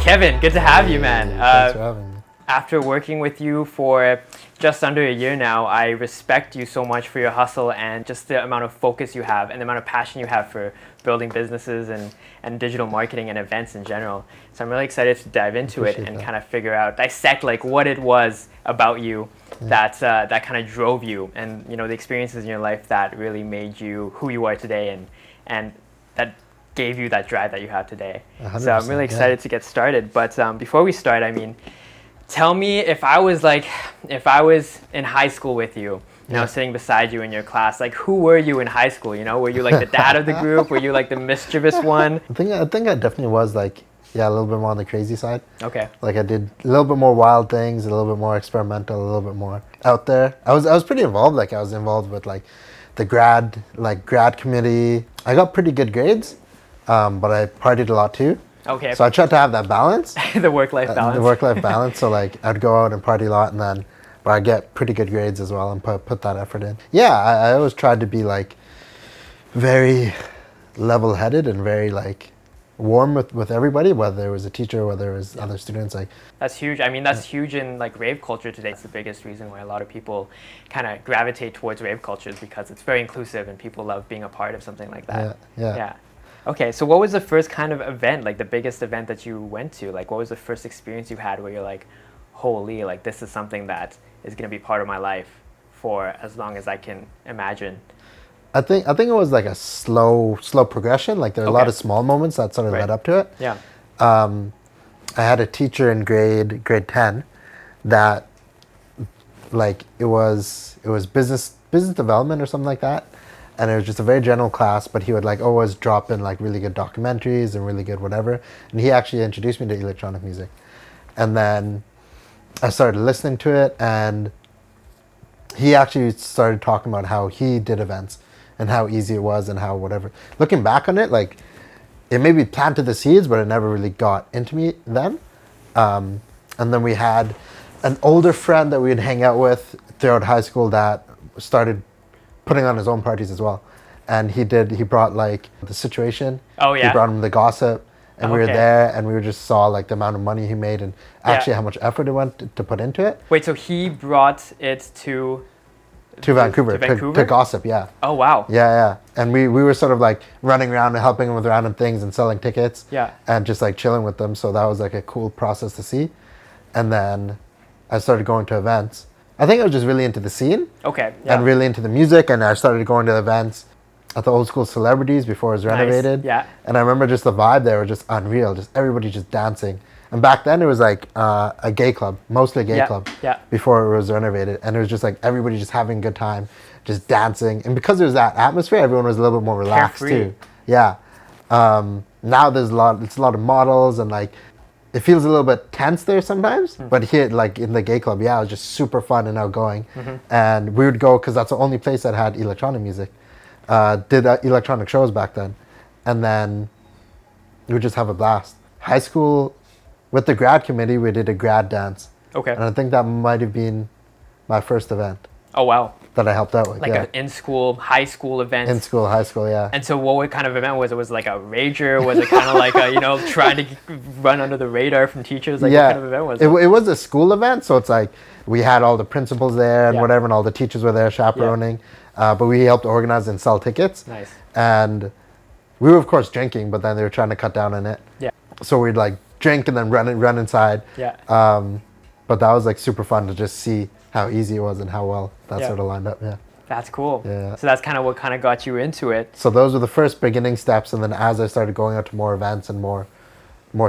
Kevin, good to have you, man. Thanks for having me. After working with you for just under a year now, I respect you so much for your hustle and just the amount of focus you have and the amount of passion you have for building businesses and digital marketing and events in general. So I'm really excited to dive into it and kind of figure out, dissect like what it was about you that kind of drove you, and the experiences in your life that really made you who you are today and that gave you that drive that you have today. So I'm really excited to get started. But before we start, tell me, if I was in high school with you, sitting beside you in your class, like who were you in high school? Were you like the dad of the group? Were you like the mischievous one? I think I definitely was a little bit more on the crazy side. Okay. Like I did a little bit more wild things, a little bit more experimental, a little bit more out there. I was pretty involved. Like I was involved with like the grad committee. I got pretty good grades, but I partied a lot too. Okay. So I tried to have that balance. The work-life balance. The work-life balance. So like I'd go out and party a lot, but I get pretty good grades as well and put that effort in. Yeah, I always tried to be like very level-headed and very like warm with everybody, whether it was a teacher, whether it was other students. Like that's huge. I mean, that's huge in like rave culture today. It's the biggest reason why a lot of people kind of gravitate towards rave cultures, because it's very inclusive and people love being a part of something like that. Yeah. Okay, so what was the first kind of event, like the biggest event that you went to? Like what was the first experience you had where you're like, holy, like this is something that is going to be part of my life for as long as I can imagine? I think it was like a slow progression. Like there are a lot of small moments that sort of led up to it. Yeah. I had a teacher in grade 10 that like it was business development or something like that. And it was just a very general class, but he would like always drop in like really good documentaries and really good whatever. And he actually introduced me to electronic music. And then I started listening to it, and he actually started talking about how he did events and how easy it was and how whatever. Looking back on it, like it maybe planted the seeds, but it never really got into me then. And then we had an older friend that we'd hang out with throughout high school that started putting on his own parties as well. And he brought like The Situation. Oh yeah. He brought him The Gossip, and we were there, and we just saw like the amount of money he made and actually how much effort it went to put into it. Wait, so he brought it to Vancouver, to Gossip, yeah. Oh wow. Yeah. And we were sort of like running around and helping him with random things and selling tickets. Yeah. And just like chilling with them. So that was like a cool process to see. And then I started going to events. I think I was just really into the scene. Okay. Yeah. And really into the music, and I started going to events at the Old School Celebrities before it was renovated. Nice. Yeah. And I remember just the vibe there was just unreal, just everybody just dancing. And back then it was like a gay club, mostly a gay club, before it was renovated. And it was just like everybody just having a good time, just dancing. And because there was that atmosphere, everyone was a little bit more relaxed too. Yeah. Now it's a lot of models, and like it feels a little bit tense there sometimes. But here, like in the gay club, it was just super fun and outgoing. And we would go, because that's the only place that had electronic music. Did electronic shows back then. And then we would just have a blast. High school, with the grad committee, we did a grad dance. Okay. And I think that might have been my first event. Oh, wow. That I helped out with. Like an in-school, high school event. In-school, high school, yeah. And so what kind of event was it? Was it like a rager? Was it kind of like a, trying to run under the radar from teachers? Like what kind of event was it? It was a school event, so it's like we had all the principals there and whatever, and all the teachers were there chaperoning. But we helped organize and sell tickets. Nice. And we were, of course, drinking, but then they were trying to cut down on it. Yeah. So we'd like drink and then run inside. Yeah. But that was like super fun to just see how easy it was and how well that sort of lined up. Yeah. That's cool. Yeah. So that's kind of what kind of got you into it. So those were the first beginning steps, and then as I started going out to more events and more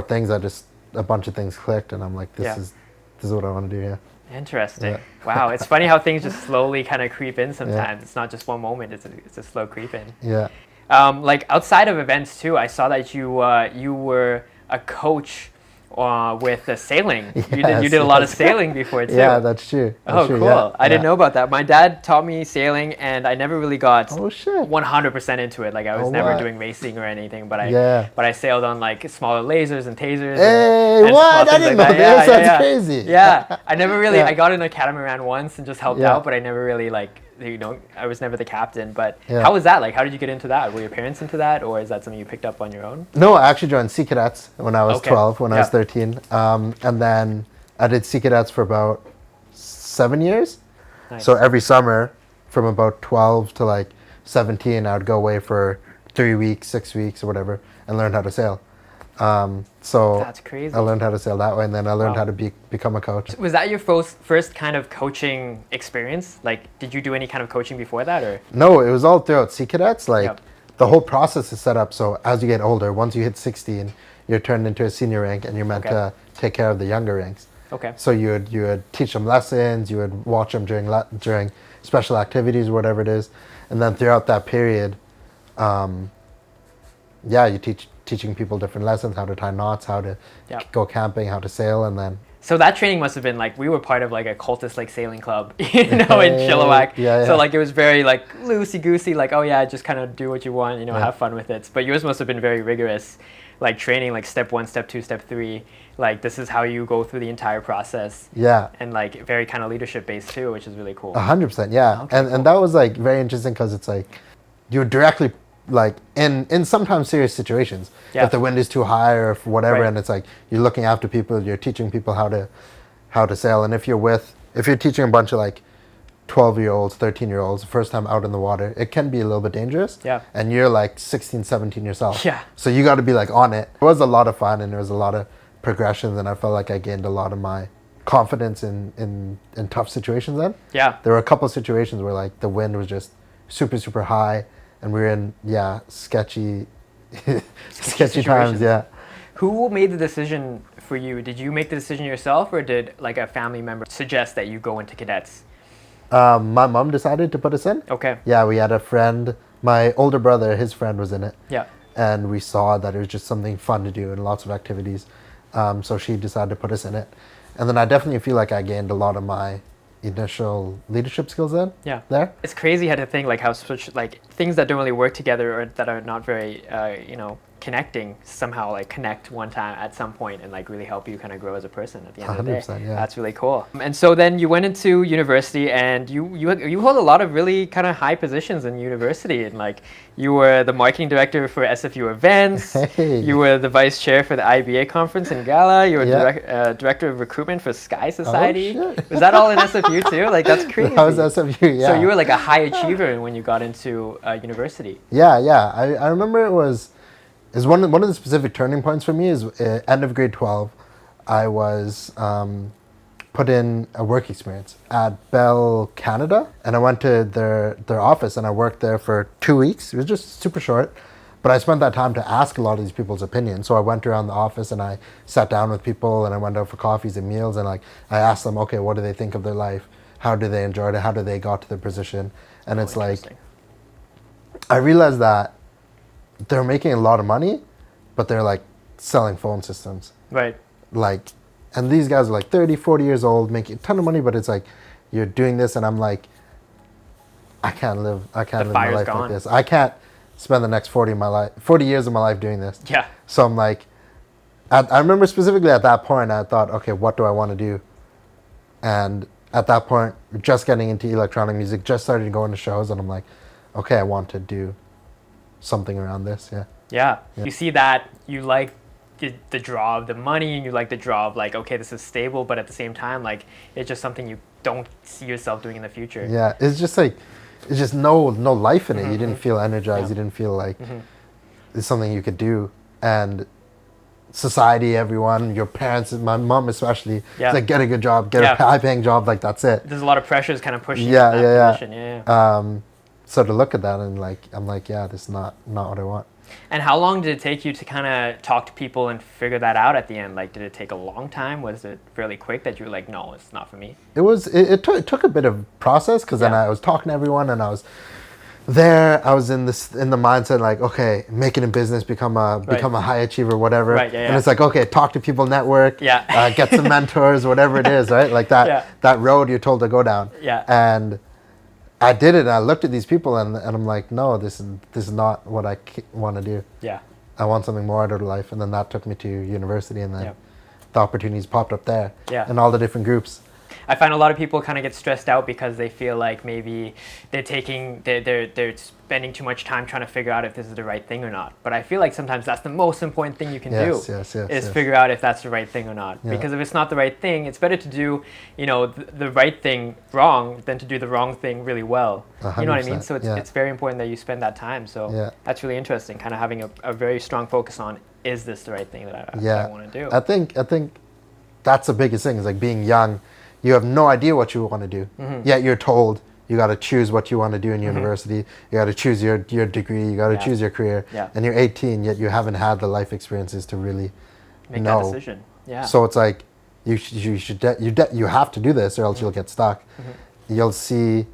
things, a bunch of things clicked, and I'm like, this is what I want to do. Yeah. Interesting. Yeah. Wow. It's funny how things just slowly kind of creep in sometimes. It's not just one moment. It's a slow creep in. Yeah. Like outside of events too, I saw that you were a coach with sailing. Yes, you did a lot of sailing before too. Yeah, that's true. That's true, cool. Yeah. I didn't know about that. My dad taught me sailing, and I never really got 100% into it. Like I was never doing racing or anything, but I sailed on like smaller lasers and tasers. Hey, and what? I didn't know this. That's crazy. Yeah, I never really. I got in a catamaran once and just helped out, but I never really like I was never the captain. But Yeah. how was that? Like, how did you get into that? Were your parents into that, or is that something you picked up on your own? No, I actually joined Sea Cadets when I was Okay. 12, when I was Yeah. 13. And then I did Sea Cadets for about 7 years. Nice. So every summer from about 12 to like 17, I would go away for 3 weeks, 6 weeks or whatever and learn how to sail. So That's crazy. I learned how to sail that way, and then I learned Wow. how to become a coach. Was that your first kind of coaching experience? Like, did you do any kind of coaching before that, or? No, it was all throughout Sea Cadets. Like, Yep. the whole process is set up so as you get older, once you hit 16, you're turned into a senior rank and you're meant Okay. to take care of the younger ranks. Okay. So you would teach them lessons, you would watch them during special activities, whatever it is, and then throughout that period, you teaching people different lessons, how to tie knots, how to Yep. go camping, how to sail, and then So that training must have been like, we were part of like a cultist like sailing club, in Chilliwack. Yeah, yeah. So like it was very like loosey goosey, like, oh yeah, just kind of do what you want, Yeah. have fun with it. But yours must have been very rigorous, like training, like step 1, step 2, step 3. Like this is how you go through the entire process. yeah. And like very kind of leadership based too, which is really cool. 100%, yeah. Okay, and cool. and that was like very interesting because it's like you're directly like in sometimes serious situations. Yeah. If the wind is too high or if whatever, Right. and it's like you're looking after people, you're teaching people how to sail. And if you're teaching a bunch of like 12-year-olds, 13-year-olds, first time out in the water, it can be a little bit dangerous. Yeah. And you're like 16, 17 yourself. Yeah. So you got to be like on it. It was a lot of fun and there was a lot of progressions, and I felt like I gained a lot of my confidence in tough situations then. Yeah. There were a couple of situations where like the wind was just super, super high and we were in, sketchy situations. times, yeah. Who made the decision for you? Did you make the decision yourself, or did like a family member suggest that you go into cadets? My mom decided to put us in. Okay. Yeah, we had a friend, my older brother, his friend was in it. Yeah. And we saw that it was just something fun to do and lots of activities. So she decided to put us in it. And then I definitely feel like I gained a lot of my initial leadership skills Yeah. there. It's crazy how to think like how such like things that don't really work together or that are not very connecting somehow like connect one time at some point and like really help you kind of grow as a person at the end of the day. 100%, yeah. That's really cool. And so then you went into university and you hold a lot of really kind of high positions in university, and like you were the marketing director for SFU events. Hey. You were the vice chair for the IBA conference in Gala. You were Yeah. director of recruitment for Sky Society. shit. Was that all in SFU too? Like that's crazy. That was SFU, yeah. So you were like a high achiever when you got into university. Yeah. I remember it was one of the specific turning points for me is end of grade 12. I was put in a work experience at Bell Canada, and I went to their office and I worked there for 2 weeks. It was just super short, but I spent that time to ask a lot of these people's opinions. So I went around the office and I sat down with people and I went out for coffees and meals, and like I asked them, okay, what do they think of their life? How do they enjoy it? How do they got to their position? And it's like Interesting. I realized that they're making a lot of money, but they're like selling phone systems. Right. Like, and these guys are like 30, 40 years old, making a ton of money, but it's like, you're doing this, and I'm like, I can't live my fire's life gone. like this. I can't spend the next 40 years of my life doing this. Yeah. So I'm like, I remember specifically at that point, I thought, okay, what do I want to do? And at that point, just getting into electronic music, just started going to shows, and I'm like, okay, I want to do something around this, yeah. Yeah. Yeah. You see that you like the draw of the money, and you like the draw of like, okay, this is stable, but at the same time, like it's just something you don't see yourself doing in the future. Yeah, it's just like, it's just no life in it. You didn't feel energized. Yeah. You didn't feel like it's something you could do. And society, everyone, your parents, my mom especially, Yeah. it's like, get a good job, get Yeah. a high-paying job, like that's it. There's a lot of pressures kind of pushing Yeah, you in that yeah. position. Yeah. So to look at that and like, I'm like, yeah, this is not what I want. And how long did it take you to kind of talk to people and figure that out at the end? Like, did it take a long time? Was it fairly quick that you were like, no, it's not for me? It took a bit of process, because then Yeah. I was talking to everyone and I was there. I was in the mindset like, okay, make it in business, become a high achiever, whatever. Right, yeah, And yeah. it's like, okay, talk to people, network, Yeah. get some mentors, whatever it is, right? Like that Yeah. that road you're told to go down. Yeah. And I did it. And I looked at these people and I'm like, no, this is not what I want to do. Yeah. I want something more out of life. And then that took me to university, and then Yeah. the opportunities popped up there, Yeah. and all the different groups. I find a lot of people kind of get stressed out because they feel like maybe they're spending too much time trying to figure out if this is the right thing or not. But I feel like sometimes that's the most important thing you can do is figure out if that's the right thing or not. Yeah. Because if it's not the right thing, it's better to do, the right thing wrong than to do the wrong thing really well. You know what I mean? So it's very important that you spend that time. So that's really interesting, kind of having a very strong focus on, is this the right thing that I want to do? I think that's the biggest thing, is like being young, you have no idea what you want to do. Yet you're told you got to choose what you want to do in university. You got to choose your degree. You got to choose your career. Yeah. And you're 18, yet you haven't had the life experiences to really make know. that decision. Yeah. So it's like you have to do this, or else you'll get stuck. You'll see,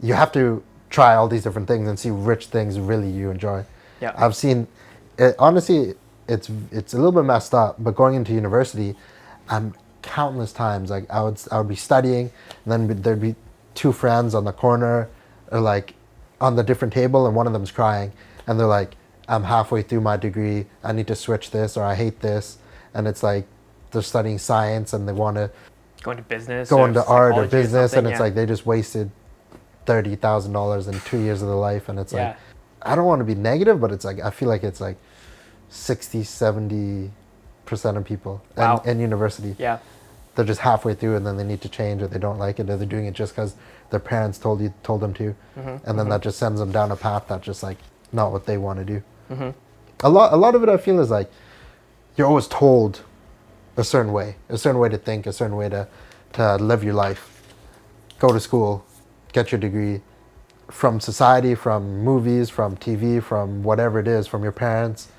you have to try all these different things and see which things really you enjoy. Yeah. I've seen, honestly, it's a little bit messed up, but going into university, countless times, like I would be studying, and then there'd be two friends on the corner, or like on the different table, and one of them's crying, and they're like, I'm halfway through my degree, I need to switch this, or I hate this. And it's like they're studying science and they want to go into business, go into art or business, or and it's like they just wasted $30,000 in 2 years of their life. And it's like, I don't want to be negative, but it's like, I feel like it's like 60-70% of people in university. Yeah. They're just halfway through, and then they need to change, or they don't like it, or they're doing it just because their parents told them to, and then that just sends them down a path that's just like not what they want to do. A lot of it, I feel, is like you're always told a certain way to think, a certain way to live your life. Go to school, get your degree, from society, from movies, from TV, from whatever it is, from your parents.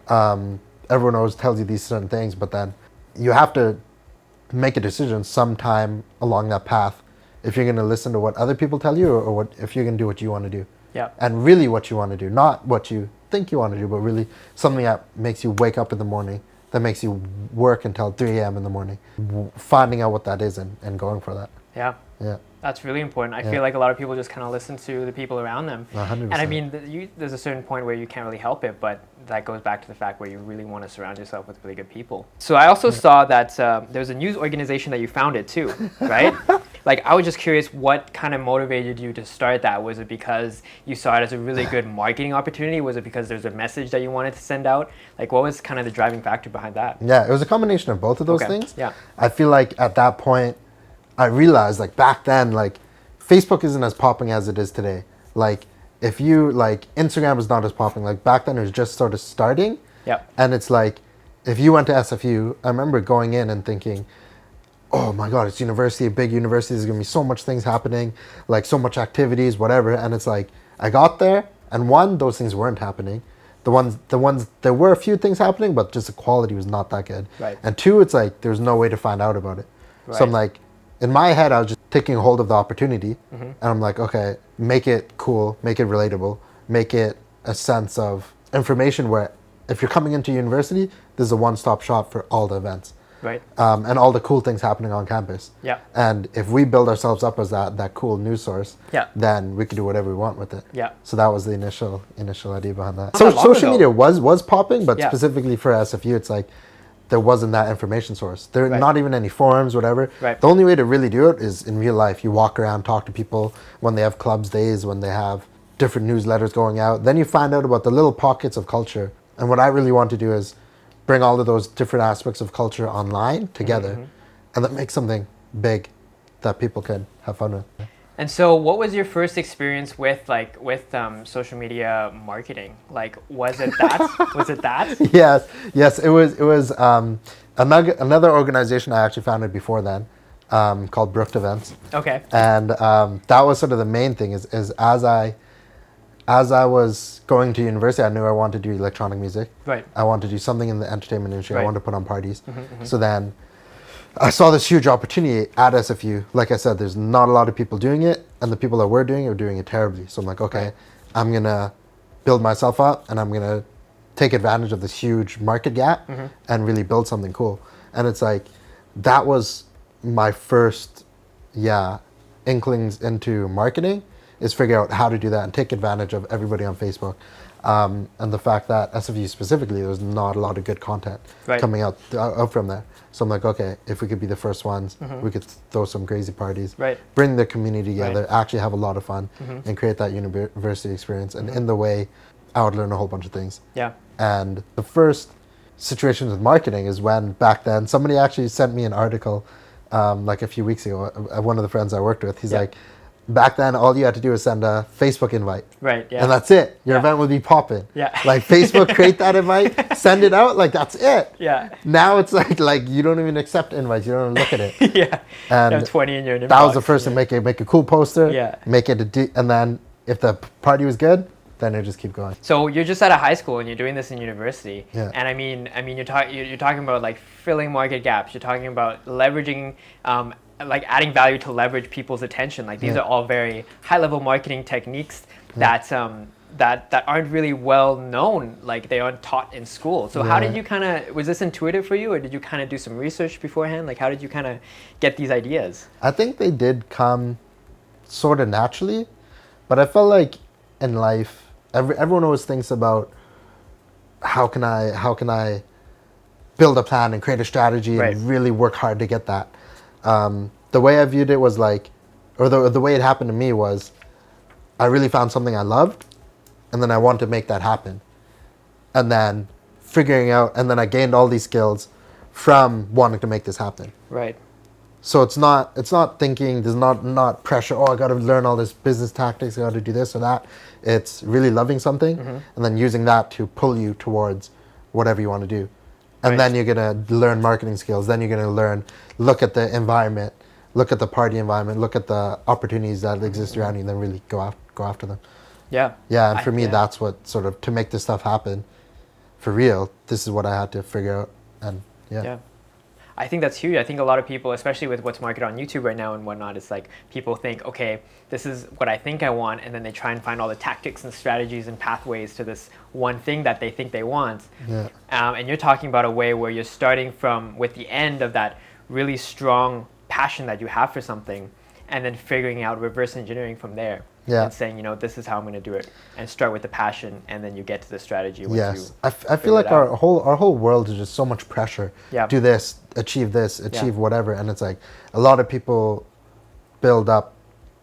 Everyone always tells you these certain things, but then you have to make a decision sometime along that path if you're going to listen to what other people tell you, or if you're going to do what you want to do. Yeah. And really what you want to do, not what you think you want to do, but really something that makes you wake up in the morning, that makes you work until 3 a.m. in the morning, finding out what that is and going for that. Yeah. Yeah. That's really important. I feel like a lot of people just kind of listen to the people around them. 100%. And I mean, there's a certain point where you can't really help it, but that goes back to the fact where you really want to surround yourself with really good people. So I also saw that there was a news organization that you founded too, right? Like, I was just curious, what kind of motivated you to start that? Was it because you saw it as a really good marketing opportunity? Was it because there's a message that you wanted to send out? Like, what was kind of the driving factor behind that? Yeah, it was a combination of both of those things. Yeah. I feel like at that point, I realized, like, back then, like, Facebook isn't as popping as it is today. Like, if you, like, Instagram is not as popping. Like, back then it was just sort of starting. Yeah. And it's like, if you went to SFU, I remember going in and thinking, oh my God, it's university, a big university. There's going to be so much things happening, like so much activities, whatever. And it's like, I got there, and one, those things weren't happening. There were a few things happening, but just the quality was not that good. Right. And two, it's like, there's no way to find out about it. Right. So I'm like, in my head, I was just taking hold of the opportunity, and I'm like, okay, make it cool, make it relatable, make it a sense of information where if you're coming into university, there's a one-stop shop for all the events. Right. And all the cool things happening on campus. Yeah. And if we build ourselves up as that cool news source, then we can do whatever we want with it. Yeah. So that was the initial idea behind that. Not So that long social ago. media was popping, but specifically for SFU, it's like there wasn't that information source. There are not even any forums, whatever. Right. The only way to really do it is in real life. You walk around, talk to people when they have clubs days, when they have different newsletters going out. Then you find out about the little pockets of culture. And what I really want to do is bring all of those different aspects of culture online together, and then make something big that people can have fun with. And so, what was your first experience with social media marketing? Like, was it that? Was it that? Yes. It was another organization I actually founded before then, called Brooked Events. Okay. And that was sort of the main thing. Is as I was going to university, I knew I wanted to do electronic music. Right. I wanted to do something in the entertainment industry. Right. I wanted to put on parties. So then I saw this huge opportunity at SFU. Like I said, there's not a lot of people doing it, and the people that were doing it were doing it terribly. So I'm like, okay, I'm going to build myself up, and I'm going to take advantage of this huge market gap and really build something cool. And it's like, that was my first, inklings into marketing. is figure out how to do that and take advantage of everybody on Facebook. And the fact that SFU specifically, there's not a lot of good content coming out from there. So I'm like, okay, if we could be the first ones, we could throw some crazy parties, bring the community together, actually have a lot of fun, and create that university experience. And in the way, I would learn a whole bunch of things. Yeah. And the first situation with marketing is when back then somebody actually sent me an article like a few weeks ago. One of the friends I worked with, he's like, back then all you had to do was send a Facebook invite. Right, yeah. And that's it. Your event would be popping. Yeah. Like Facebook, create that invite, send it out, like that's it. Yeah. Now it's like you don't even accept invites, you don't even look at it. Yeah. And you have 20 in your inbox. that was the first thing, make a cool poster, Yeah. make it and then if the party was good, then it just keep going. So you're just out of high school and you're doing this in university. Yeah. And I mean you're talking about like filling market gaps. You're talking about leveraging like adding value to leverage people's attention. Like these are all very high level marketing techniques that that aren't really well known. Like they aren't taught in school. So how did you was this intuitive for you, or did you kind of do some research beforehand? Like how did you kind of get these ideas? I think they did come sort of naturally, but I felt like in life, everyone always thinks about how can I build a plan and create a strategy and really work hard to get that. The way I viewed it was like, or the way it happened to me was, I really found something I loved, and then I wanted to make that happen. And then figuring out, and then I gained all these skills from wanting to make this happen. Right. So it's not thinking, there's not pressure, oh, I got to learn all this business tactics, I got to do this or that. It's really loving something and then using that to pull you towards whatever you want to do. And then you're going to learn marketing skills. Then you're going to look at the environment, look at the party environment, look at the opportunities that exist around you, and then really go after them. Yeah. Yeah, and for me, that's what sort of, to make this stuff happen for real, this is what I had to figure out. And yeah. I think that's huge. I think a lot of people, especially with what's marketed on YouTube right now and whatnot, it's like people think, okay, this is what I think I want, and then they try and find all the tactics and strategies and pathways to this one thing that they think they want. Yeah. And you're talking about a way where you're starting with the end of that really strong passion that you have for something, and then figuring out reverse engineering from there. Yeah. And saying, this is how I'm going to do it, and start with the passion, and then you get to the strategy. Yes, I feel like our whole world is just so much pressure. Yeah. Do this, achieve whatever, and it's like a lot of people build up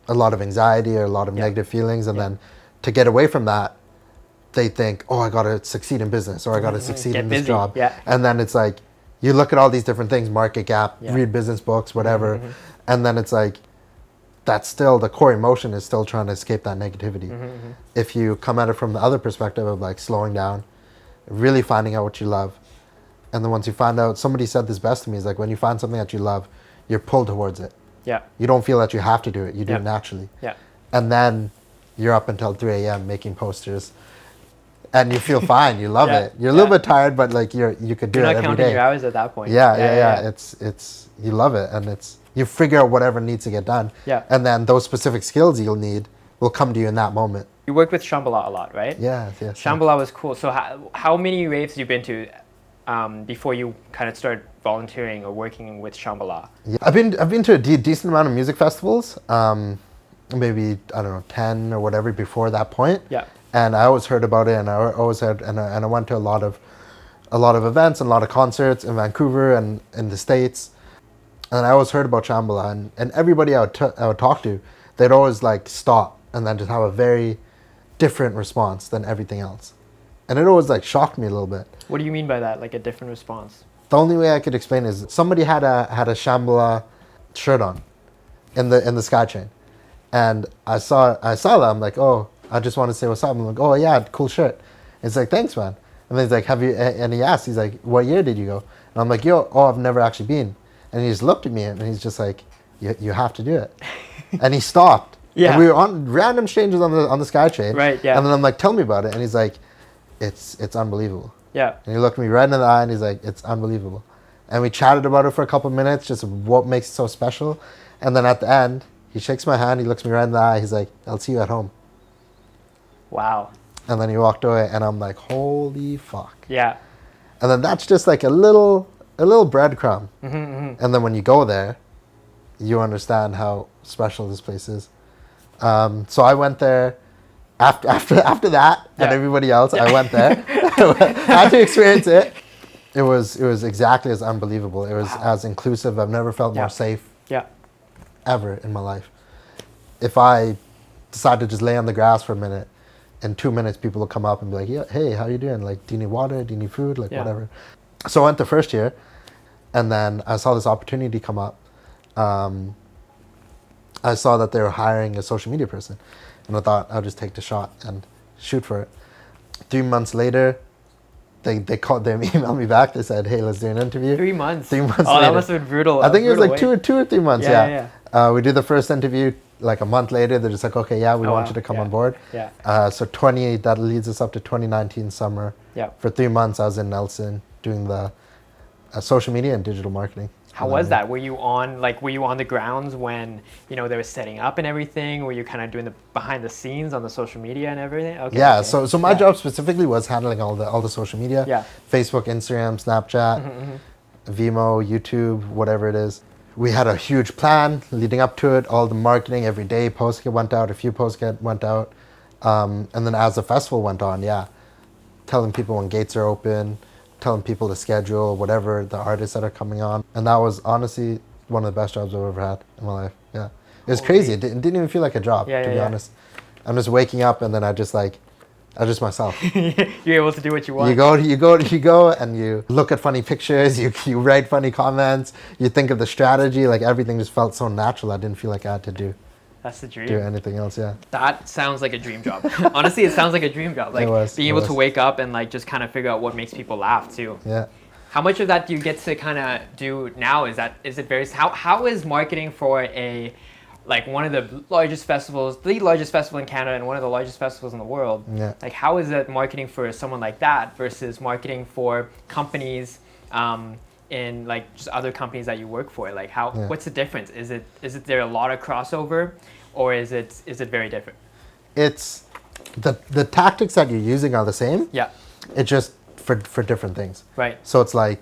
a lot of anxiety or a lot of negative feelings, and then to get away from that, they think, oh, I got to succeed in business, or I got to succeed in this job. Yeah. And then it's like you look at all these different things, market gap, read business books, whatever, and then it's like, that's still, the core emotion is still trying to escape that negativity. If you come at it from the other perspective of like slowing down, really finding out what you love, and then once you find out, somebody said this best to me, is like when you find something that you love, you're pulled towards it. Yeah. You don't feel that you have to do it, you do it naturally. Yeah. And then you're up until 3 a.m. making posters, and you feel fine, you love it. You're a little bit tired, but like you could do it every day. You're not counting your hours at that point. Yeah. It's you love it, and you figure out whatever needs to get done. Yeah. And then those specific skills you'll need will come to you in that moment. You worked with Shambhala a lot, right? Yes. Shambhala was cool. So how many raves have you been to before you kind of started volunteering or working with Shambhala? Yeah. I've been to a decent amount of music festivals. Maybe, I don't know, 10 or whatever before that point. Yeah. And I always heard about it, and I always heard, and I went to a lot of events and a lot of concerts in Vancouver and in the States. And I always heard about Shambhala, and everybody I would talk to, they'd always like stop and then just have a very different response than everything else. And it always like shocked me a little bit. What do you mean by that, like a different response? The only way I could explain is somebody had a Shambhala shirt on in the Skytrain. And I saw that, I'm like, oh, I just want to say what's up. I'm like, oh yeah, cool shirt. It's like, thanks, man. And then he's like, have you, and he asked, he's like, what year did you go? And I'm like, I've never actually been. And he just looked at me and he's just like, you have to do it. And he stopped. Yeah. And we were on random strangers on the Skytrain. Right, yeah. And then I'm like, tell me about it. And he's like, it's unbelievable. Yeah. And he looked me right in the eye and he's like, it's unbelievable. And we chatted about it for a couple of minutes, just what makes it so special. And then at the end, he shakes my hand, he looks me right in the eye, he's like, I'll see you at home. Wow. And then he walked away and I'm like, holy fuck. Yeah. And then that's just like a little breadcrumb. And then when you go there, you understand how special this place is. So I went there after that and Yeah. everybody else. I went there. I had to experience it. It was exactly as unbelievable. It was as inclusive. I've never felt more safe Yeah. ever in my life. If I decide to just lay on the grass for a minute, in 2 minutes people will come up and be like, yeah, hey, how you doing? Like, do you need water? Do you need food? Like, Yeah. whatever. So I went the first year, and then I saw this opportunity come up. I saw that they were hiring a social media person, and I thought I'll just take the shot and shoot for it. 3 months later, they emailed me back. They said, hey, let's do an interview. 3 months. 3 months Oh, later. that must have been brutal. I think it was like brutal two or 3 months. Yeah. We did the first interview like a month later. They're just like, okay, yeah, we want you to come on board. Yeah. So that leads us up to 2019 summer. Yeah. For 3 months, I was in Nelson doing the social media and digital marketing. How was that? Were you on the grounds when, they were setting up and everything? Were you kind of doing the behind the scenes on the social media and everything? Okay. Yeah. Okay. So my job specifically was handling all the social media. Yeah. Facebook, Instagram, Snapchat, Vimeo, YouTube, whatever it is. We had a huge plan leading up to it. All the marketing every day, posts went out. A few posts went out, and then as the festival went on, telling people when gates are open, telling people to schedule whatever the artists that are coming on, and that was honestly one of the best jobs I've ever had in my life. Yeah, it was crazy. It didn't even feel like a job, to be honest. I'm just waking up and then I just myself. You're able to do what you want. You go and you look at funny pictures, you write funny comments, you think of the strategy, like everything just felt so natural. I didn't feel like I had to do That's the dream. anything else. Yeah. That sounds like a dream job. Honestly, it sounds like a dream job. Like being able to wake up and like just kind of figure out what makes people laugh too. Yeah. How much of that do you get to kind of do now? Is it very how is marketing for one of the largest festivals, the largest festival in Canada and one of the largest festivals in the world? Yeah. Like how is it marketing for someone like that versus marketing for companies in like just other companies that you work for? Like what's the difference? Is there a lot of crossover, or is it very different? It's the tactics that you're using are the same. Yeah. It's just for different things. Right. So it's like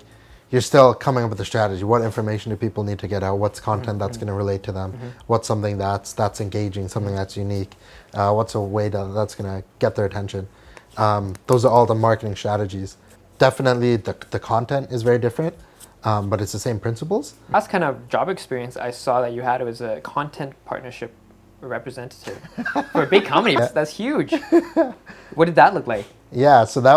you're still coming up with a strategy. What information do people need to get out? What's content that's going to relate to them? What's something that's engaging, something that's unique? What's a way that's going to get their attention? Those are all the marketing strategies. Definitely the content is very different, but it's the same principles. Last kind of job experience I saw that you had, it was a content partnership representative for a big company. That's huge. What did that look like? Yeah, so that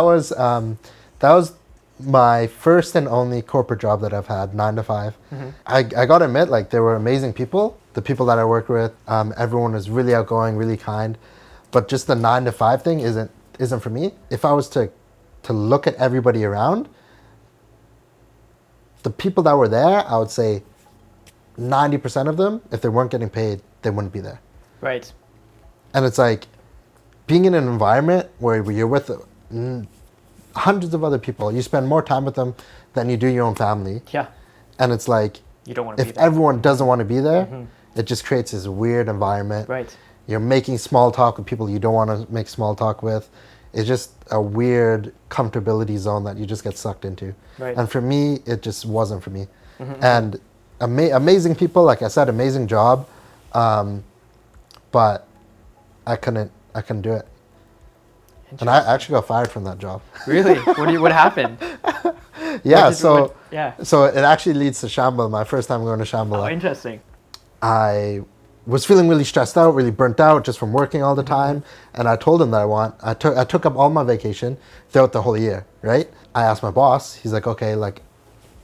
was my first and only corporate job that I've had, 9 to 5. I gotta admit, like, they were amazing people. The people that I worked with, everyone was really outgoing, really kind. But just the 9 to 5 thing isn't for me. If I was to look at everybody around, the people that were there, I would say 90% of them, if they weren't getting paid, they wouldn't be there. Right. And it's like being in an environment where you're with hundreds of other people, you spend more time with them than you do your own family. Yeah. And it's like, you don't want to be if there. everyone doesn't want to be there, it just creates this weird environment. Right. You're making small talk with people you don't want to make small talk with. It's just a weird comfortability zone that you just get sucked into. Right. And for me, it just wasn't for me. And amazing people, like I said, amazing job, but I couldn't do it. And I actually got fired from that job. Really? What happened? Yeah, So it actually leads to Shambhala, my first time going to Shambhala. Oh, interesting. I was feeling really stressed out, really burnt out just from working all the time. And I told him that I took up all my vacation throughout the whole year, right? I asked my boss, he's like, okay, like,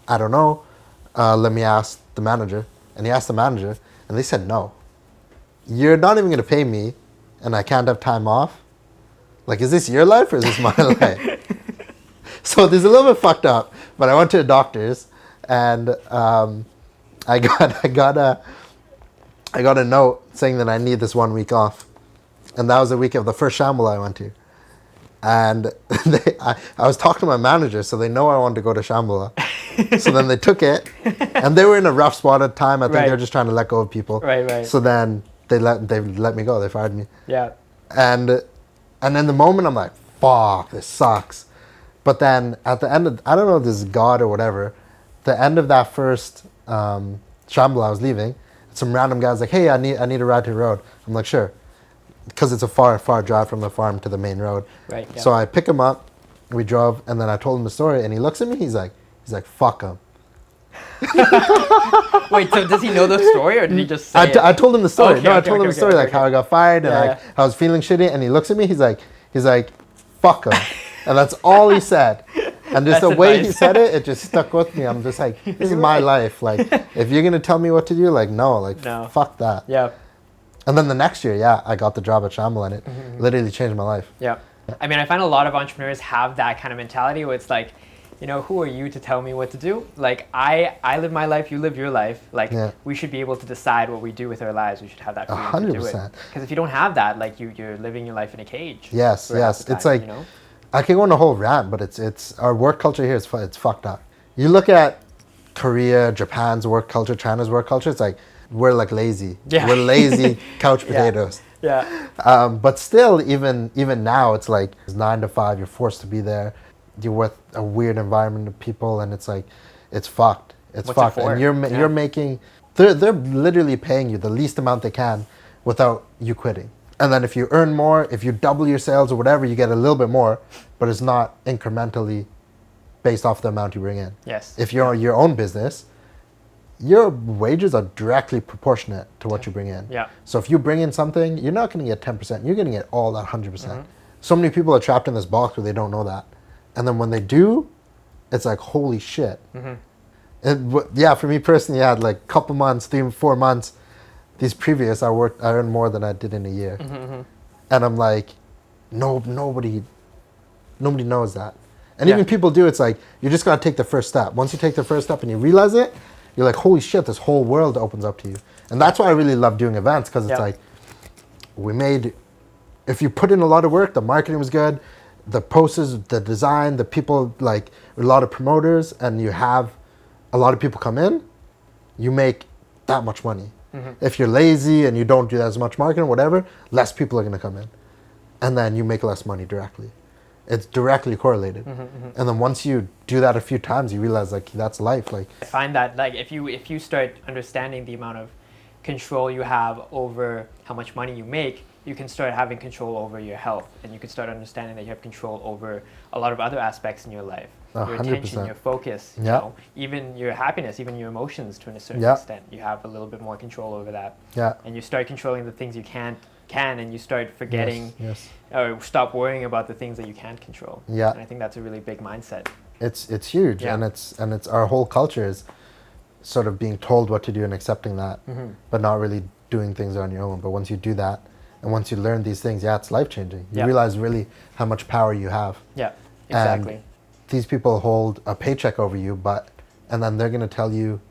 I don't know. Let me ask the manager. And he asked the manager and they said, no, you're not even going to pay me and I can't have time off. Like, is this your life or is this my life? So this is a little bit fucked up, but I went to the doctor's and I got a note saying that I need this 1 week off. And that was the week of the first Shambhala I went to. And I was talking to my manager, so they know I wanted to go to Shambhala. So then they took it, and they were in a rough spot at the time. I think they were just trying to let go of people. Right. So then they let me go. They fired me. Yeah. And in the moment, I'm like, fuck, this sucks. But then at the end of, I don't know if this is God or whatever, the end of that first Shambhala I was leaving, some random guy's like, hey, I need a ride to the road. I'm like, sure. because it's a far drive from the farm to the main road. Right. Yeah. So I pick him up, we drove, and then I told him the story, and he looks at me, he's like, fuck him. Wait, so does he know the story, or did he just say it? I told him the story. Okay, I told him the story, like how I got fired and like how I was feeling shitty, and he looks at me, he's like, fuck him. And that's all he said. And just the way he said it, it just stuck with me. I'm just like, this is my life. Like, if you're going to tell me what to do, like, no, fuck that. Yeah. And then the next year, I got the job at Shamble, and it literally changed my life. Yeah. I mean, I find a lot of entrepreneurs have that kind of mentality where it's like, you know, who are you to tell me what to do? Like, I live my life, you live your life. Like, we should be able to decide what we do with our lives. We should have that freedom to do it. 100%. Because if you don't have that, like, you're living your life in a cage. Yes. It's like, you know? I can go on a whole rant, but it's our work culture here it's fucked up. You look at Korea, Japan's work culture, China's work culture, it's like, we're like lazy. Yeah. We're lazy couch potatoes. Yeah. But still, even now, it's like it's 9 to 5. You're forced to be there. You're with a weird environment of people, and it's like, it's fucked. It's fucked. And you're making. They're literally paying you the least amount they can, without you quitting. And then if you earn more, if you double your sales or whatever, you get a little bit more, but it's not incrementally based off the amount you bring in. Yes. If you're your own business, your wages are directly proportionate to what you bring in. Yeah. So if you bring in something, you're not going to get 10%. You're going to get all that 100%. So many people are trapped in this box where they don't know that. And then when they do, it's like, holy shit. And for me personally, I had like a couple months, 3-4 months. These previous, I earned more than I did in a year. And I'm like, nobody knows that. And even people do, it's like, you just got to take the first step. Once you take the first step and you realize it, you're like, holy shit, this whole world opens up to you. And that's why I really love doing events, because it's like, if you put in a lot of work, the marketing was good, the posters, the design, the people, like a lot of promoters, and you have a lot of people come in, you make that much money. If you're lazy and you don't do as much marketing, whatever, less people are going to come in. And then you make less money directly. It's directly correlated. And then once you do that a few times, you realize like that's life. Like, I find that like if you start understanding the amount of control you have over how much money you make, you can start having control over your health, and you can start understanding that you have control over a lot of other aspects in your life. Your attention, your focus, you know, even your happiness, even your emotions to a certain extent. You have a little bit more control over that. And you start controlling the things you can, and you start forgetting or stop worrying about the things that you can't control. And I think that's a really big mindset. It's huge, and it's our whole culture is sort of being told what to do and accepting that, but not really doing things on your own. But once you do that, and once you learn these things, it's life changing. You realize really how much power you have. Yeah, exactly. And these people hold a paycheck over you, and then they're going to tell you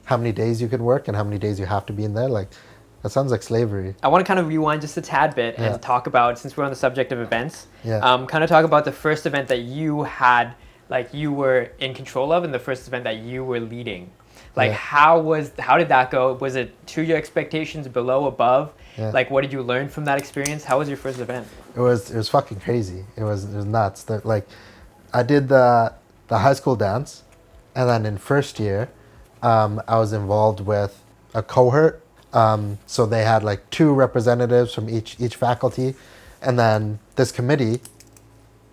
how many days you can work and how many days you have to be in there. Like, that sounds like slavery. I want to kind of rewind just a tad bit and talk about, since we're on the subject of events, kind of talk about the first event that you had, like you were in control of, and the first event that you were leading. Like, how did that go? Was it to your expectations, below, above? Like, what did you learn from that experience? How was your first event? It was fucking crazy. It was nuts. Like, I did the high school dance, and then in first year, I was involved with a cohort. So they had like 2 representatives from each faculty, and then this committee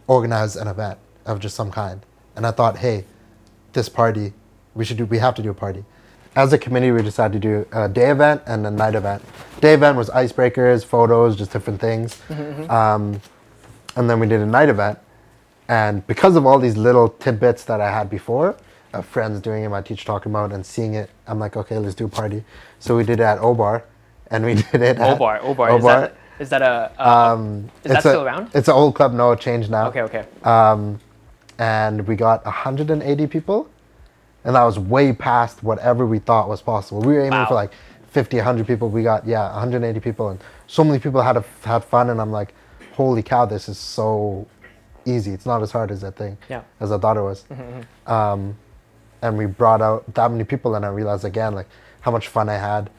organized an event of just some kind. And I thought, hey, this party, we have to do a party. As a committee, we decided to do a day event and a night event. Day event was icebreakers, photos, just different things. And then we did a night event. And because of all these little tidbits that I had before, of friends doing it, my teacher talking about, and seeing it, I'm like, okay, let's do a party. So we did it at Obar, and we did it at Obar. Is that still around? It's an old club. No, it changed now. Okay. And we got 180 people, and that was way past whatever we thought was possible. We were aiming for like 50, 100 people. We got 180 people, and so many people had fun. And I'm like, holy cow, this is so easy. It's not as hard as I thought it was. And we brought out that many people, and I realized again like how much fun I had.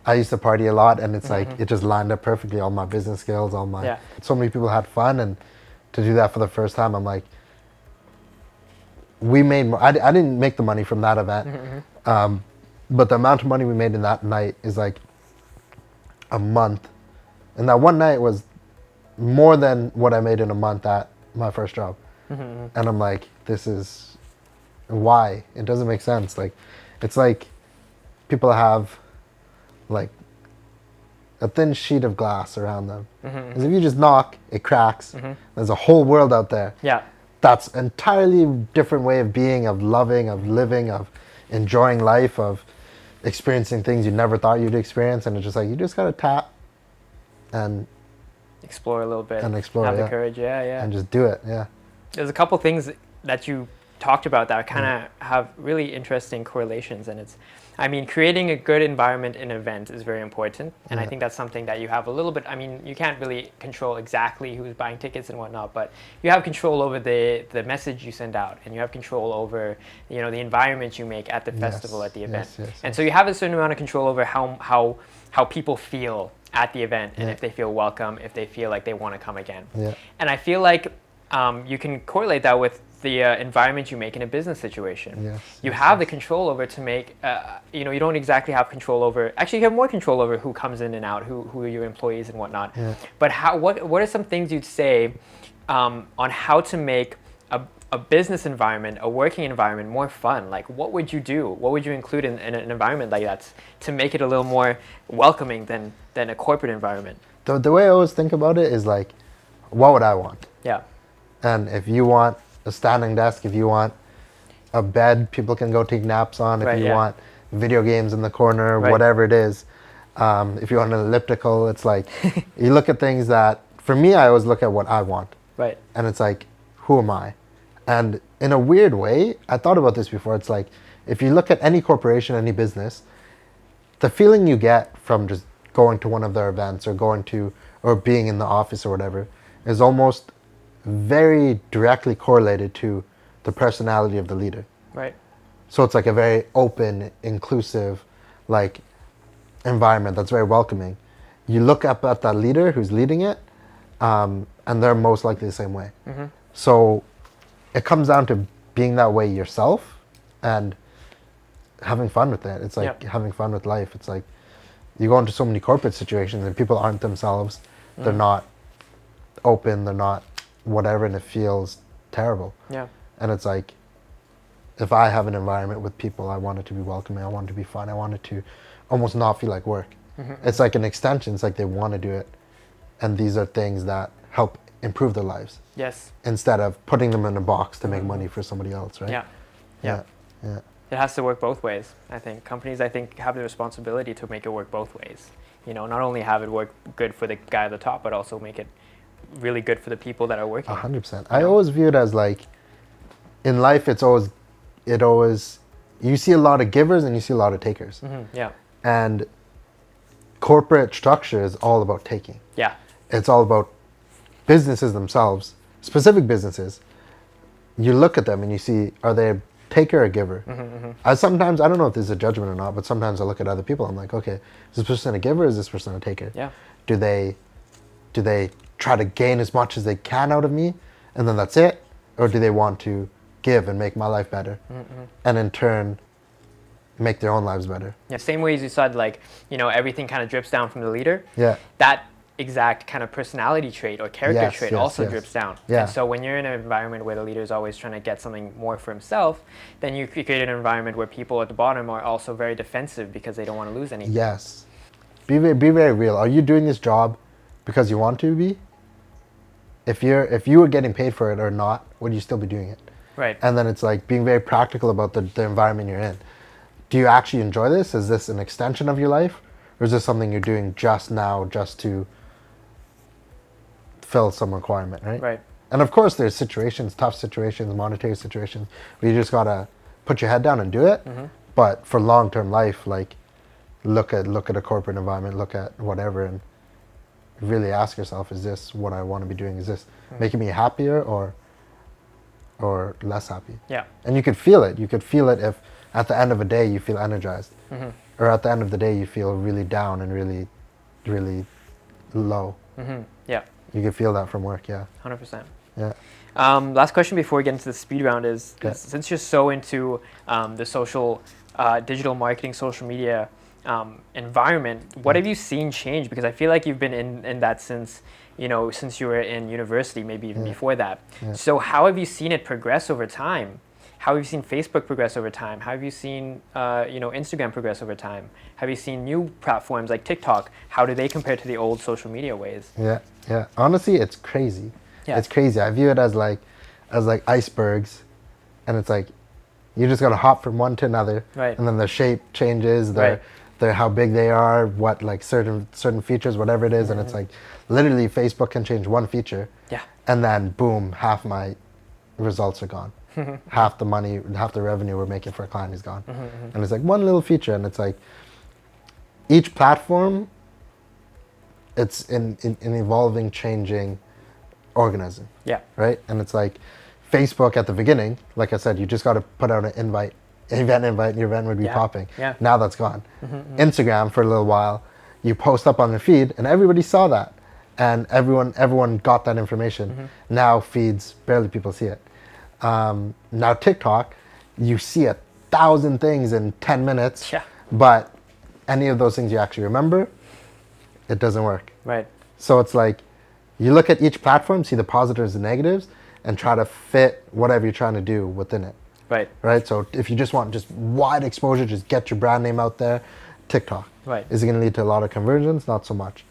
I used to party a lot, and it's like it just lined up perfectly. All my business skills, so many people had fun, and to do that for the first time, I'm like, we made more. I didn't make the money from that event, but the amount of money we made in that night is like a month. And that one night was more than what I made in a month at my first job. And I'm like, this is why? It doesn't make sense. Like, it's like people have like a thin sheet of glass around them. Because if you just knock, it cracks. There's a whole world out there. Yeah. That's entirely different way of being, of loving, of living, of enjoying life, of experiencing things you never thought you'd experience. And it's just like, you just gotta tap and Explore a little bit. And explore, Have yeah. the courage. Yeah. and just do it. Yeah. There's a couple things that you talked about that kind of have really interesting correlations, and it's, I mean, creating a good environment in an event is very important, and I think that's something that you have a little bit. I mean, you can't really control exactly who's buying tickets and whatnot, but you have control over the message you send out, and you have control over, you know, the environment you make at the festival, at the event. And so you have a certain amount of control over how people feel at the event, and if they feel welcome, if they feel like they want to come again. And I feel like you can correlate that with the environment you make in a business situation. You have the control over to make, you know, you don't exactly have control over, actually you have more control over who comes in and out, who are your employees and whatnot. But what are some things you'd say on how to make a business environment, a working environment more fun? Like, what would you do? What would you include in an environment like that to make it a little more welcoming than a corporate environment? The way I always think about it is like, what would I want? Yeah. And if you want a standing desk, if you want a bed people can go take naps on, if you want video games in the corner, whatever it is, if you want an elliptical, it's like, you look at things that, for me, I always look at what I want. And it's like, who am I? And in a weird way, I thought about this before, it's like, if you look at any corporation, any business, the feeling you get from just going to one of their events or being in the office or whatever is almost very directly correlated to the personality of the leader. So it's like a very open, inclusive, like, environment that's very welcoming. You look up at that leader who's leading it, and they're most likely the same way. So it comes down to being that way yourself and having fun with it. It's like having fun with life. It's like you go into so many corporate situations and people aren't themselves. They're not open. They're not whatever, and it feels terrible. And it's like, if I have an environment with people, I want it to be welcoming. I want it to be fun. I want it to almost not feel like work. It's like an extension. It's like they want to do it. And these are things that help improve their lives. Instead of putting them in a box to make money for somebody else, right? It has to work both ways. I think companies, have the responsibility to make it work both ways. You know, not only have it work good for the guy at the top, but also make it really good for the people that are working. 100%. I always view it as like, in life, you see a lot of givers and you see a lot of takers. And corporate structure is all about taking. It's all about businesses themselves, specific businesses. You look at them and you see, are they a taker or a giver? I don't know if this is a judgment or not, but sometimes I look at other people, I'm like, okay, is this person a giver or is this person a taker? Do they try to gain as much as they can out of me and then that's it? Or do they want to give and make my life better and in turn make their own lives better? Same way as you said, like, you know, everything kind of drips down from the leader. That exact kind of personality trait or character trait also drips down. And so when you're in an environment where the leader is always trying to get something more for himself, then you create an environment where people at the bottom are also very defensive because they don't want to lose anything. Be very real. Are you doing this job because you want to be? If you were getting paid for it or not, would you still be doing it? And then it's like being very practical about the environment you're in. Do you actually enjoy this? Is this an extension of your life? Or is this something you're doing just now just to fill some requirement, right? And of course there's situations, tough situations, monetary situations, where you just gotta put your head down and do it. But for long-term life, like, look at a corporate environment, look at whatever, and really ask yourself, is this what I want to be doing? Is this making me happier or less happy? And you could feel it. You could feel it if at the end of a day you feel energized, or at the end of the day you feel really down and really, really low. You can feel that from work. 100%. Last question before we get into the speed round is since you're so into the social, digital marketing, social media environment, what have you seen change? Because I feel like you've been in that since since you were in university, maybe even Yeah. before that. Yeah. So how have you seen it progress over time? How have you seen Facebook progress over time? How have you seen, Instagram progress over time? Have you seen new platforms like TikTok? How do they compare to the old social media ways? Yeah, yeah. Honestly, it's crazy. Yeah. It's crazy. I view it as like icebergs, and it's like you just gotta hop from one to another, Right. and then the shape changes, Right. their how big they are, what like certain features, whatever it is, and it's like literally Facebook can change one feature, Yeah. and then boom, half my results are gone. Half the money, half the revenue we're making for a client is gone. And it's like one little feature, and it's like each platform, it's an evolving, changing organism, Yeah. right? And it's like Facebook at the beginning, like I said, you just got to put out an event invite, and your event would be Yeah. popping. Yeah. Now that's gone. Instagram for a little while, you post up on the feed, and everybody saw that, and everyone got that information. Now feeds, barely people see it. Now TikTok, you see 1,000 things in 10 minutes, Yeah. but any of those things you actually remember, it doesn't work. Right. So it's like you look at each platform, see the positives and negatives, and try to fit whatever you're trying to do within it. Right. Right? So if you just want just wide exposure, just get your brand name out there, TikTok. Right. Is it going to lead to a lot of conversions? Not so much.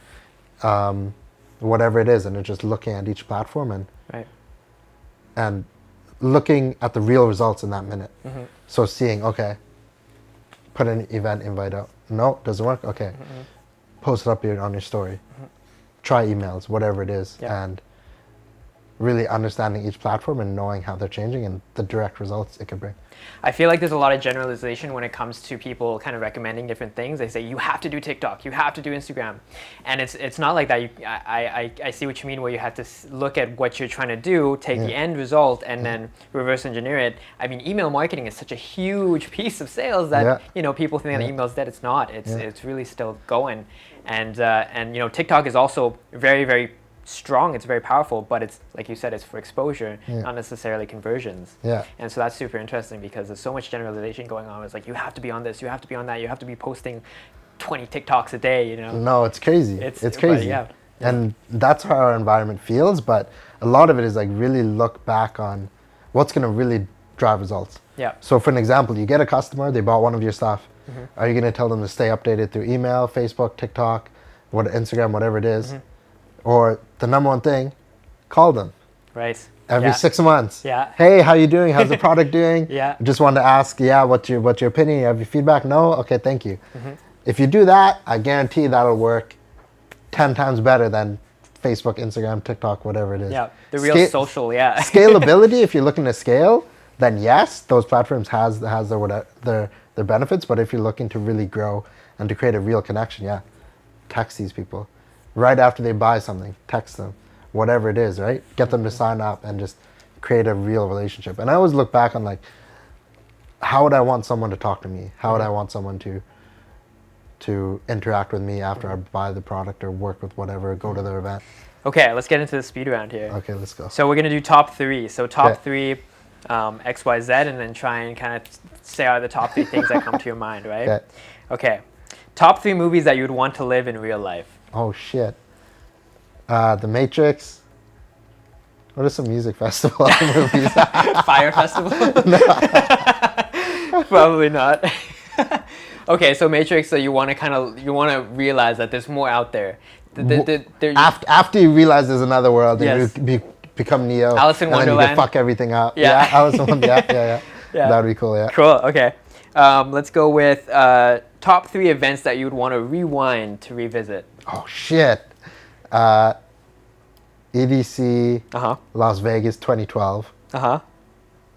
Whatever it is, and it's just looking at each platform Right. and looking at the real results in that minute. So seeing, okay, put an event invite out. No, doesn't work. Okay, post it up here on your story. Try emails, whatever it is, Yeah. and really understanding each platform and knowing how they're changing and the direct results it can bring. I feel like there's a lot of generalization when it comes to people kind of recommending different things. They say you have to do TikTok, you have to do Instagram, and it's not like that. I see what you mean, where you have to look at what you're trying to do, take the end result, and then reverse engineer it. I mean, email marketing is such a huge piece of sales that people think that email's dead. It's not. It's really still going, and TikTok is also very, very strong. It's very powerful, but it's like you said, it's for exposure, not necessarily conversions. Yeah. And so that's super interesting because there's so much generalization going on. It's like you have to be on this, you have to be on that, you have to be posting 20 TikToks a day. No, it's crazy. It's crazy. Yeah. And that's how our environment feels, but a lot of it is like really look back on what's going to really drive results. Yeah. So for an example, you get a customer, they bought one of your stuff. Are you going to tell them to stay updated through email, Facebook, TikTok, Instagram, whatever it is? Or the number one thing, call them. Right. Every 6 months. Yeah. Hey, how you doing? How's the product doing? Yeah. Just wanted to ask, what's your opinion? You have your feedback? No? Okay, thank you. If you do that, I guarantee that'll work 10 times better than Facebook, Instagram, TikTok, whatever it is. Yeah. The real social, yeah. Scalability, if you're looking to scale, then yes, those platforms has their benefits. But if you're looking to really grow and to create a real connection, text these people. Right after they buy something, text them, whatever it is, right? Get them to sign up and just create a real relationship. And I always look back on like, how would I want someone to talk to me? How would I want someone to interact with me after I buy the product or work with whatever, go to their event? Okay, let's get into the speed round here. Okay, let's go. So we're gonna do top three. So top three, X, Y, Z, and then try and kind of say out the top three things that come to your mind, right? Okay. Top three movies that you would want to live in real life. Oh shit. The Matrix. What are some music festival movies? Fire Festival? Probably not. Okay, so Matrix. So you want to realize that there's more out there. After you realize there's another world, then you become Neo. Alice in Wonderland. And then you can fuck everything up. Yeah. Alice in Wonderland. Yeah. That would be cool. Yeah. Cool. Okay. Let's go with top three events that you would want to rewind to revisit. Oh shit. EDC Las Vegas 2012. That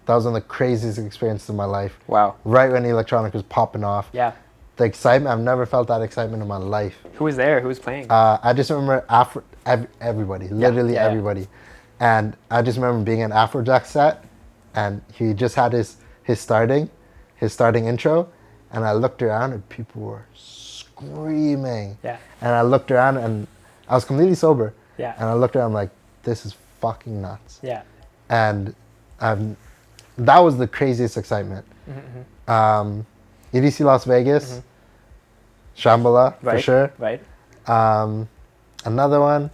was one of the craziest experiences of my life. Wow. Right when the electronic was popping off. Yeah. The excitement, I've never felt that excitement in my life. Who was there? Who was playing? I just remember everybody, literally everybody. And I just remember being in Afrojack's set, and he just had his starting intro, and I looked around and people were screaming. Yeah. And I looked around and I was completely sober. Yeah. And I looked around like, this is fucking nuts. Yeah. And that was the craziest excitement. EDC Las Vegas, Shambhala for sure. Right. Another one,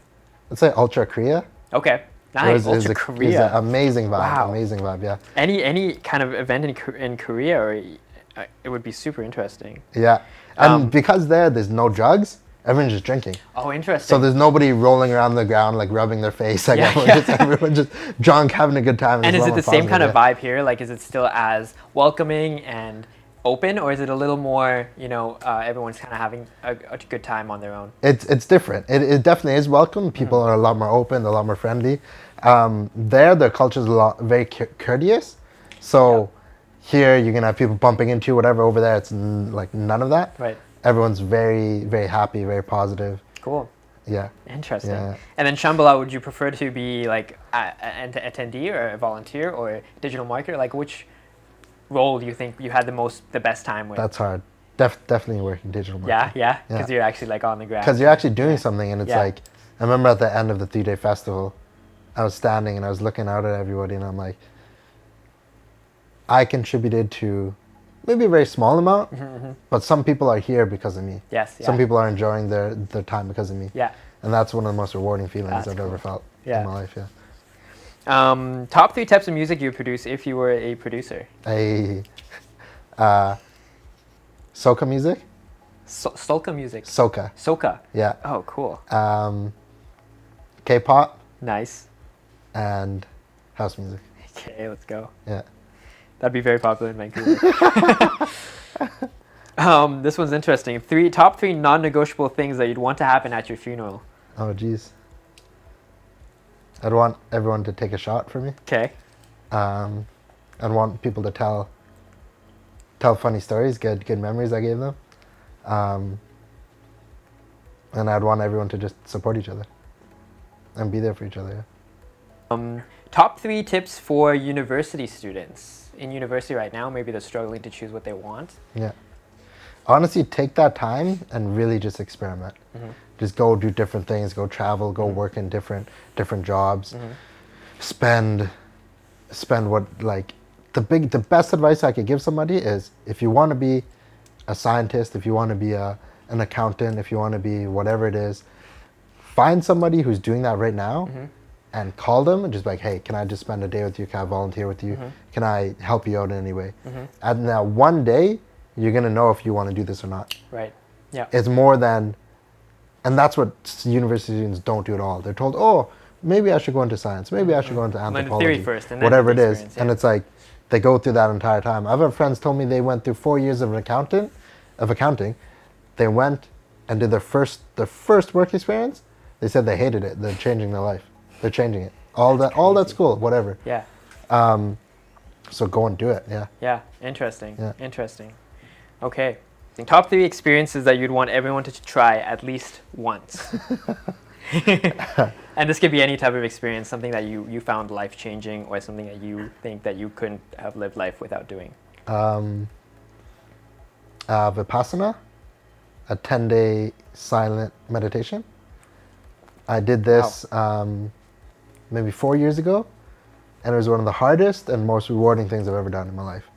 let's say Ultra Korea. Okay. It Nice. was Ultra an Korea. amazing vibe. Wow. Amazing vibe. Yeah. Any kind of event in Korea, or it would be super interesting. Yeah. And because there's no drugs, everyone's just drinking. Oh, interesting. So there's nobody rolling around the ground like rubbing their face. Like everyone's just drunk, having a good time. And is it the same kind of vibe here? Like, is it still as welcoming and open, or is it a little more, everyone's kind of having a good time on their own? It's different. It definitely is welcome. People are a lot more open, a lot more friendly. Their culture is very courteous. So here you're gonna have people bumping into you, whatever. Over there, it's like none of that. Right. Everyone's very, very happy, very positive. Cool. Yeah. Interesting. Yeah. And then Shambhala, would you prefer to be like an attendee or a volunteer or digital marketer? Like, which role do you think you had the best time with? That's hard. Definitely working digital marketing. Yeah, because you're actually like on the ground. Because you're actually doing something, and it's like, I remember at the end of the 3-day festival, I was standing and I was looking out at everybody, and I'm like, I contributed to maybe a very small amount, but some people are here because of me. Yes. Yeah. Some people are enjoying their time because of me. Yeah. And that's one of the most rewarding feelings I've cool. ever felt Yeah. in my life. Yeah. Top 3 types of music you produce if you were a producer. Soca music. Soca music. Soca. Soca. Yeah. Oh, cool. K-pop Nice. and house music. Okay, let's go. Yeah. That'd be very popular in Vancouver. This one's interesting. Top 3 non-negotiable things that you'd want to happen at your funeral. Oh, geez. I'd want everyone to take a shot for me. Okay. I'd want people to tell funny stories, good memories I gave them. And I'd want everyone to just support each other and be there for each other. Yeah. Top 3 tips for university students. In university right now, maybe they're struggling to choose what they want. Yeah. Honestly, take that time and really just experiment. Just go do different things, go travel, go work in different jobs. Spend what, like, the best advice I could give somebody is, if you want to be a scientist, if you want to be an accountant, if you want to be whatever it is, find somebody who's doing that right now and call them and just be like, hey, can I just spend a day with you? Can I volunteer with you? Can I help you out in any way? And now one day, you're going to know if you want to do this or not. Right. Yeah. It's more than, and that's what university students don't do at all. They're told, oh, maybe I should go into science. Maybe I should go into anthropology. Learn the theory first, and then whatever it the is. experience, yeah. And it's like, they go through that entire time. I've had friends told me they went through 4 years of accounting. They went and did their first work experience. They said they hated it. They're changing their life. They're changing it. All that school, whatever. Yeah. So go and do it. Yeah. Yeah. Interesting. Yeah. Interesting. Okay. Top 3 experiences that you'd want everyone to try at least once. And this could be any type of experience, something that you found life-changing, or something that you think that you couldn't have lived life without doing. Vipassana, a 10-day silent meditation. I did this maybe 4 years ago, and it was one of the hardest and most rewarding things I've ever done in my life.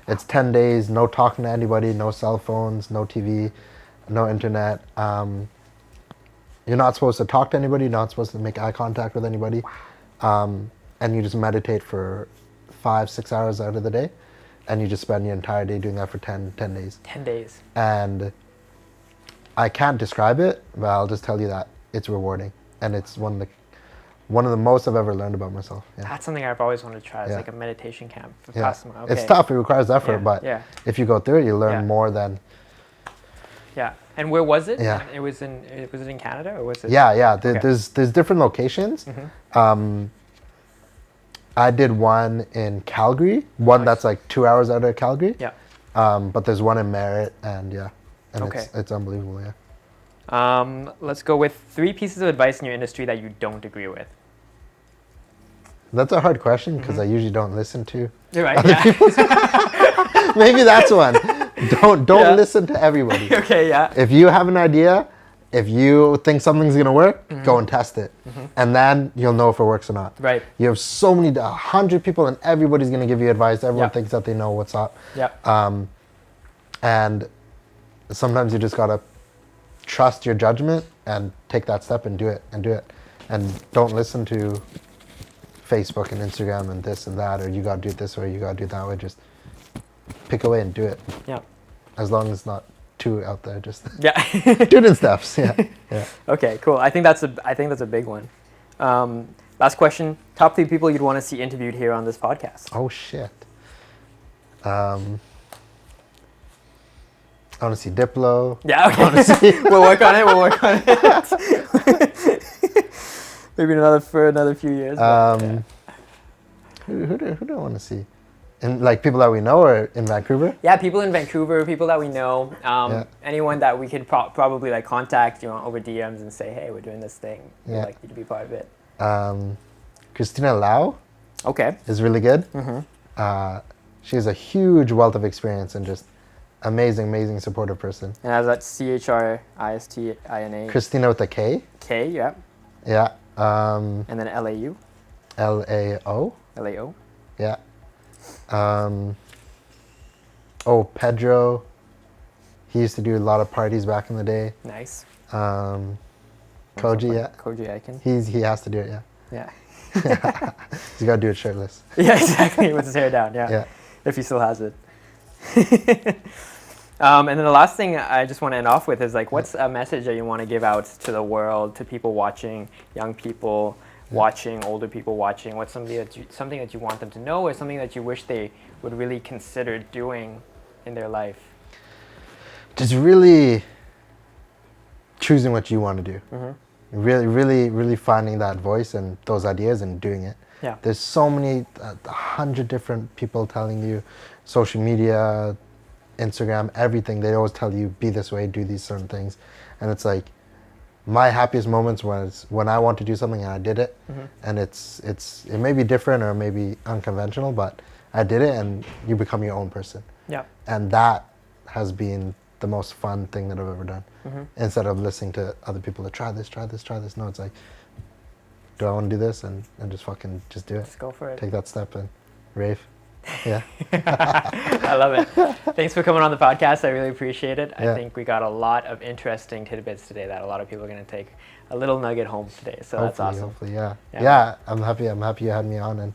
It's 10 days, no talking to anybody, no cell phones, no TV, no internet. You're not supposed to talk to anybody, you're not supposed to make eye contact with anybody. And you just meditate for 5-6 hours out of the day, and you just spend your entire day doing that for 10 days. 10 days. And I can't describe it, but I'll just tell you that it's rewarding, and it's one of the most I've ever learned about myself. Yeah. That's something I've always wanted to try. It's Yeah. like a meditation camp. Yeah. Vipassana. Okay. It's tough, it requires effort, but if you go through it, you learn more than... Yeah. And where was it? Yeah. Was it in Canada, or was it? Yeah. There's different locations. I did one in Calgary, that's like 2 hours out of Calgary. Yeah. But there's one in Merritt, and it's unbelievable. Yeah. Let's go with 3 pieces of advice in your industry that you don't agree with. That's a hard question because I usually don't listen to You're right. other people's. Maybe that's one. Don't listen to everybody. Okay. Yeah. If you have an idea, if you think something's gonna work, go and test it, and then you'll know if it works or not. Right. You have so many, 100 people, and everybody's gonna give you advice. Everyone thinks that they know what's up. Yeah. And sometimes you just gotta trust your judgment and take that step and do it. and don't listen to Facebook and Instagram and this and that, or you gotta do it this way, you gotta do it that way. Just pick away and do it. Yeah. As long as it's not too out there, just Yeah. do it in steps. Yeah. Yeah. Okay, cool. I think that's a big one. Last question: top 3 people you'd want to see interviewed here on this podcast. Oh shit. I want to see Diplo. Yeah. Okay. We'll work on it. Maybe for another few years. Who do I want to see? And like people that we know, or in Vancouver? Yeah, people in Vancouver, people that we know, anyone that we could probably like contact, over DMs and say, hey, we're doing this thing. We'd like you to be part of it. Christina Lau. Okay. Is really good. Mm-hmm. She has a huge wealth of experience and just amazing supportive person. And has that CHRISTINA? Christina with a K. K, yeah. Yeah. And then LAU. LAO. LAO. Yeah. Pedro. He used to do a lot of parties back in the day. Nice. Koji, yeah. Koji Aiken. He has to do it, yeah. Yeah. He's got to do it shirtless. Yeah, exactly. With his hair down, yeah. If he still has it. And then the last thing I just want to end off with is like, what's a message that you want to give out to the world, to people watching, young people watching, older people watching? What's something that you want them to know, or something that you wish they would really consider doing in their life? Just really choosing what you want to do. Mm-hmm. Really finding that voice and those ideas and doing it. Yeah. There's so many, 100 different people telling you, social media, Instagram, everything. They always tell you, be this way, do these certain things. And it's like, my happiest moments was when I want to do something and I did it. Mm-hmm. And it may be different or maybe unconventional, but I did it, and you become your own person. Yeah. And that has been the most fun thing that I've ever done. Mm-hmm. Instead of listening to other people to try this. No, it's like, do I want to do this? And just fucking just do it. Just go for it. Take that step and rave. Yeah. I love it. Thanks for coming on the podcast. I really appreciate it. Yeah. I think we got a lot of interesting tidbits today that a lot of people are going to take a little nugget home today. So that's awesome. Hopefully, yeah. I'm happy you had me on, and